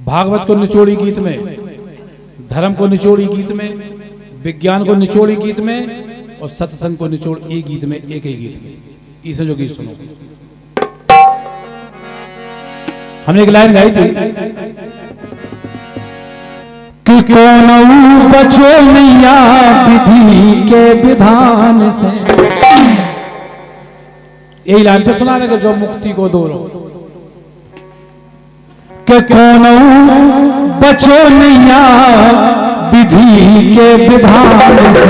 भागवत को निचोड़ी गीत में, धर्म को निचोड़ी गीत में, विज्ञान को निचोड़ी गीत में और सत्संग को निचोड़ एक गीत में, एक ही गीत में। इसे जो गीत सुनो, हमने एक लाइन गाई थी कि कौन बचो नैया विधि के विधान से। यही लाइन पे सुना रहे जो मुक्ति को दो के कौन बचो नैया विधि के विधान से,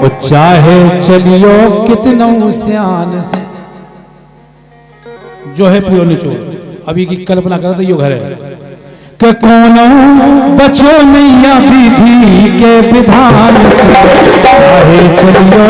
वो चाहे चलियो कितनों सियान से। जो है पूरा निचोड़, अभी की कल्पना करते यो घर है कि कौन बचो नैया विधि के विधान से, चाहे चलियो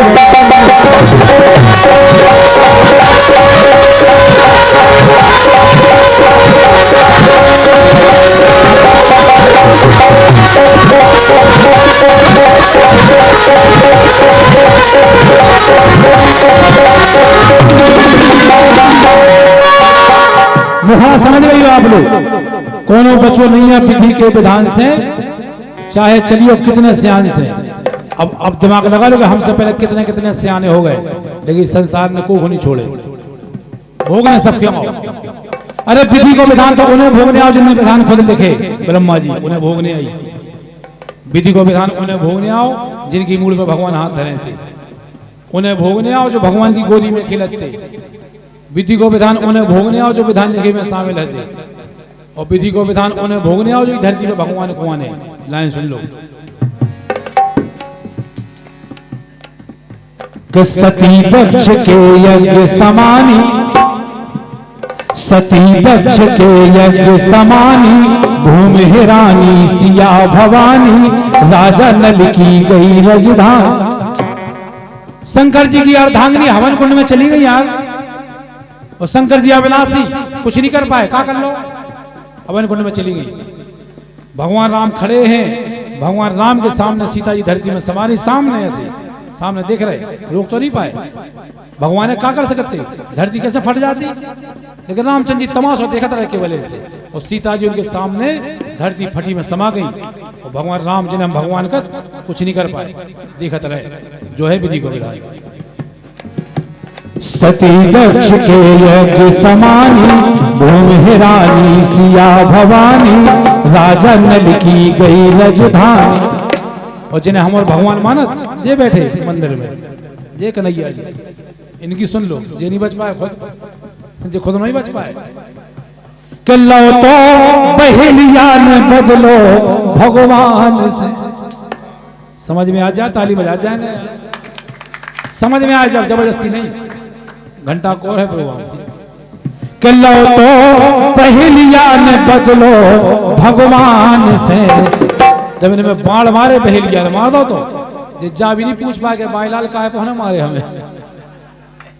मुहा समझ रही हो आप लोग। कोनो बचो नहीं है विधि के विधान से, चाहे चलियो कितने सियान से। अब दिमाग लगा लो कि हमसे पहले कितने कितने सियाने हो गए, लेकिन संसार ने को नहीं छोड़े, भोगने सब क्यों आओ। अरे विधि को विधान तो उन्हें भोगने आओ जिन्हें विधान खुद लिखे, ब्रह्मा जी उन्हें भोगने आई। विधि को विधान उन्हें भोगने आओ जिनकी मूल में भगवान हाथ धरे थे, उन्हें भोगने आओ जो भगवान की गोदी में खिलते। विधि को विधान उन्हें भोगने आओ जो विधान लिखे में शामिल है, और विधि को विधान उन्हें भोगने आओ जो धरती पे भगवान को आने। लाइन सुन लो कि सती दक्ष के यज्ञ समानी, सती दक्ष के यज्ञ समानी, भूमि हिरानी सिया भवानी, राजा नल की गई रजधान। शंकर जी की अर्धांगिनी हवन कुंड में चली गई यार, और शंकर जी अविनाशी कुछ नहीं कर पाए, क्या कर लो, हवन कुंड में चली गई। भगवान राम खड़े हैं, भगवान राम के सामने सीता जी धरती में समारी, सामने ऐसे सामने देख रहे, रोक तो नहीं पाए। भगवान ने क्या कर सकते, धरती कैसे फट जाती, लेकिन रामचंद्र जी तमाशा देखते रहे केवल से, और सीता जी उनके सामने धरती फटी में समा गई, और भगवान राम जी ने भगवान का कुछ नहीं कर पाए, देखते रहे। जो है विधि को विधान। सती दक्ष के यज्ञ समानी, भूमि हिरानी सिया भवानी, राजा नल की गई रजधानी। और जिन्हें हमारे भगवान मानत जे बैठे मंदिर में, जे कन्हैया जी, इनकी सुन लो। जे नहीं बच पाए खुद, जो खुद नहीं बच पाए कि लो तो बहेलिया न बदलो भगवान से। समझ में आ जाए ताली बजा जाएंगे, समझ में आ जाए, जबरदस्ती नहीं, घंटा को है प्रोग्राम। कि लो तो बहेलिया न बदलो भगवान से। जब इनमें बाढ़ मारे बहेलिया ने मार दो तो जा भी नहीं पूछ पाए कि बाईलाल का है पहुने मारे हमें,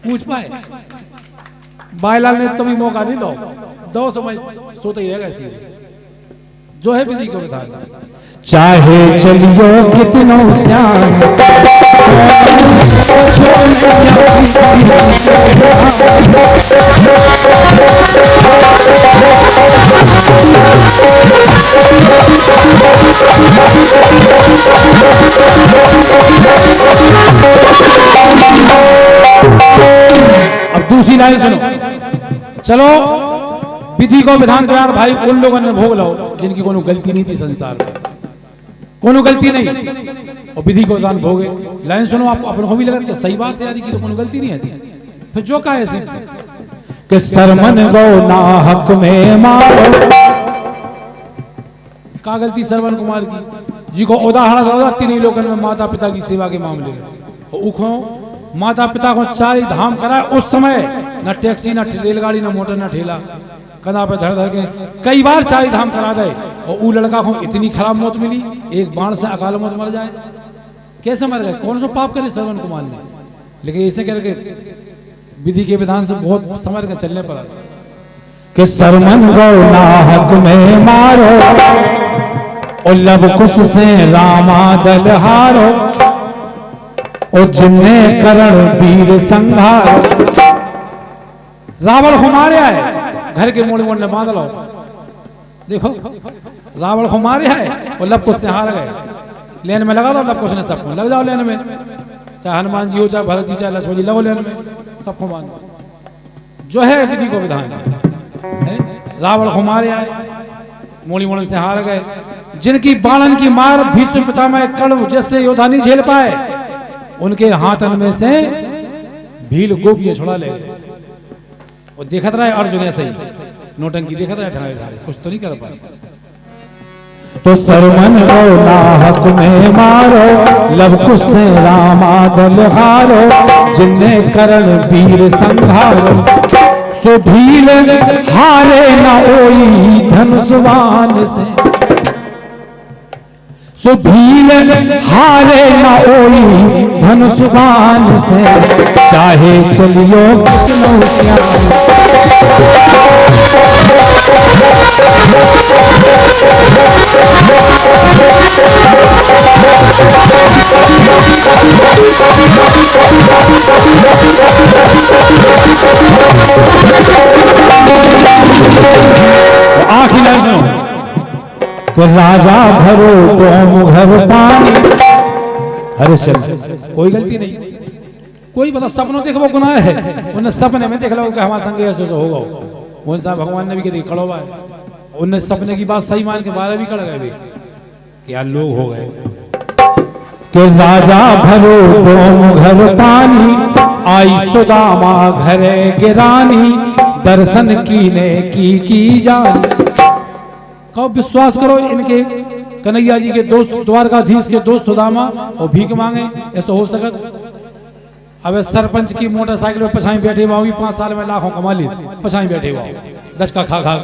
पूछ पाए। बाईलाल ने तुम्हें मौका नहीं दो समय सोते ही रहेगा सीधे। जो है विधि को विधान, चाहे चलियो कितनों श्याम से, अब दूसरी लाइन सुनो। चलो विधि को विधान तो यार भाई उन लोगों ने भोग लो जिनकी कोनो गलती नहीं थी संसार में, कोनो गलती नहीं, और विधि को विधान भोगे। लाइन सुनो, आप अपन को भी लगता है सही बात है यार, की कोनो गलती नहीं आती। फिर जो का ऐसे कि सरमन गो ना हक में मारो, का गलती सरवन कुमार की जी को उदाहरण दो तीन लोगों में माता पिता की सेवा के मामले में। उखो माता पिता को 4 धाम कराए उस समय, न टैक्सी न रेलगाड़ी न मोटर न ठेला, कदा पे धर धर के कई बार 4 धाम करा दे, और वो लड़का को इतनी खराब मौत मिली, एक बाण से अकाल मौत मर जाए। कैसे मर गए, कौन सा पाप करे सरवन कुमार ने। लेकिन ऐसे करके विधि के विधान से बहुत समझ के चलने पड़ा कि सरमन गो ना हक में मारो, और लब कुश से रामा दल हारो, और जिन्ने करण वीर संघार। रावण हमारे आए घर के मोड़ मोड़ ने बांध लो। देखो रावण को मारे है और लव कुश से हार गए। लेन में लगा दो लव कुश ने सबको, लग जाओ लेन में, चाहे हनुमान जी हो, चाहे भरत जी, चाहे लक्ष्मण जी, लगो लेन में, सबको मान जो है विधि को विधान है। रावण को मारे आए, मोड़ी मोड़ से हार गए। जिनकी बाणन की मार भीष्म पितामह कर्ण जैसे योद्धा नहीं झेल पाए, उनके हाथन में से भील गोपियां छुड़ा ले गए। और देखत रहा है अर्जुन ऐसे ही नोटंकी देखत रहा है, ठाणे ठाणे कुछ तो नहीं कर पाए। तो सरमन रो नाहक में मारो, लव कुश से रामा दल हारो, जिन्ने करण वीर संघारो, सो भील हारे न ओई धनुषवान से, सो भील हारे न ओई धनुषवान से, चाहे चलियो आखिर सुनो कि राजा भरो तो घर पानी। हरिश्चंद्र कोई गलती नहीं, कोई मतलब सपनों देखो गुनाह है, उन्हें सपने में देख लो कि हमारे संग ऐसे तो होगा। उनसा भगवान ने भी कह खड़ो हुआ है, उनने सपने की बात सही मान के बारह भी कड़ गए भी क्या लोग हो गए कि राजा भरो तो घर पानी, आई सुदामा घरे गिरानी, दर्शन कीने की जान। कहो विश्वास करो इनके कन्हैया जी के दोस्त द्वारकाधीश के दोस्त सुदामा और भीख मांगे, ऐसा हो सकत? अब सरपंच की मोटरसाइकिल में पछाई बैठे हुआ 5 साल में लाखों कमा ली, पछाई बैठे हुआ 10 का खा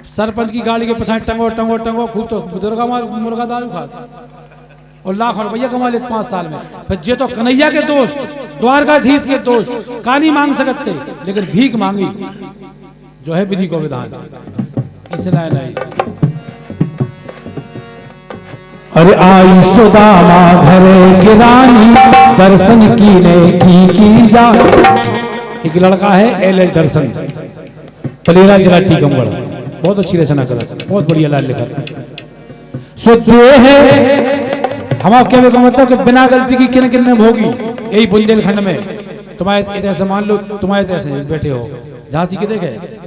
सरपंच की गाड़ी के पछाई टंगो टंगो टंगो खूब तो मुर्गा दारू खा और लाखों रुपया कमा लेते 5 साल में। फिर जे तो कन्हैया के दोस्त द्वारकाधीश के दोस्त कानी मांग सकते, लेकिन भीख मांगी जो है विधि को विधान, इसलिए नहीं। अरे आई सुदामा घरे गिरानी, दर्शन कीने की जा। एक लड़का है एल दर्शन, पलेरा जिला टीकमगढ़, बहुत अच्छी रचना कर, बहुत बढ़िया लाल लिखा। सो है हम आप कहने का मतलब कि बिना गलती की किन किन भोगी। यही बुंदेलखंड में तुम्हारे ऐसे मान लो, तुम्हारे ऐसे बैठे हो झांसी के देखे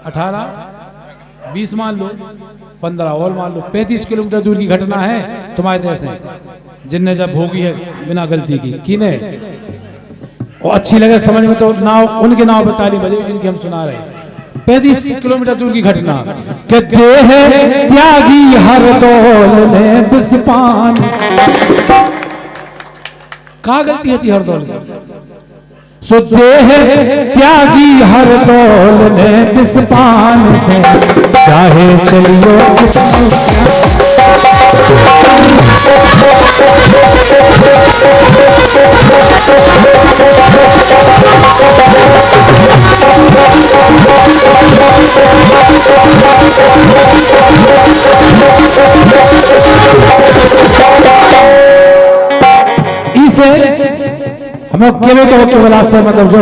18 20 मान लो, 15 और मान लो, 35 किलोमीटर दूर की घटना है तुम्हारे देश से, जिनने जब भोगी है बिना गलती की किने और अच्छी लगे समझ में तो नाव उनके नाव पर ताली बजे जिनकी हम सुना रहे हैं। 35 किलोमीटर दूर की घटना के देह त्यागी हर दौल ने बिस्पान। कहाँ गलती थी हर दौल की? सो देह त्यागी हर दौल ने बिस्पान से, चाहे चलियो इसे हम केवल से मतलब जो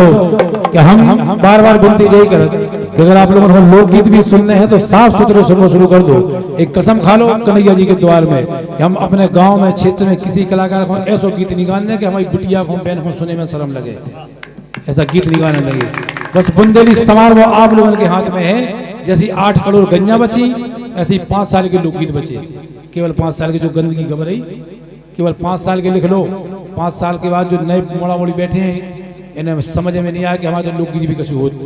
कि हम बार बार विनती यही करते कि अगर आप लोगों को लोकगीत भी सुनने हैं तो साफ सुथरे सुनना शुरू कर दो। एक कसम खा लो कन्हैया जी के द्वार में कि हम अपने गांव में क्षेत्र में किसी कलाकार को ऐसा गीत नहीं गाने कि हमारी बिटिया को बहन को सुनने में शर्म लगे, ऐसा गीत नहीं गाने लगे। बस बुंदेली समारोह आप लोगों के हाथ में है। जैसी 8 करोड़ गंजा बची, ऐसी 5 साल के लोकगीत बचे। केवल 5 साल की जो गंदगी खबर रही, केवल 5 साल के लिख लो। 5 साल के बाद जो नए मोड़ा मोड़ी बैठे हैं इन्हें समझ में नहीं आया कि हमारे लोकगीत भी कसी होती।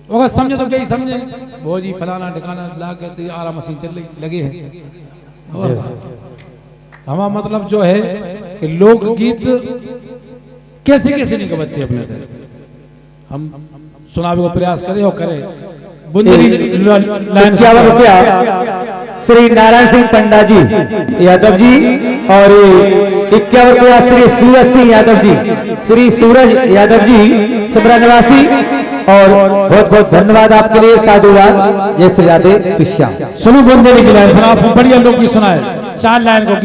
अगर समझे तो यही समझे वो जी फलाना ठिकाना ला के आराम मशीन चल रही लगे हैं। हमारा मतलब जो है कि लोकगीत कैसे कैसे नहीं गवाते अपने तरह, हम सुनावे को प्रयास करें और करें। 51 रुपया श्री नारायण सिंह पंडा जी यादव जी और 51 रुपया श्री सूरज सिंह यादव जी, श्री सूरज यादव जी सिमरा निवासी। और बहुत बहुत धन्यवाद आपके लिए, साधुवाद। जय श्री राधे शिष्या। सुनो बुंदेली की लाइन, फिर आप बढ़िया लोग की सुनाए 4 लाइन को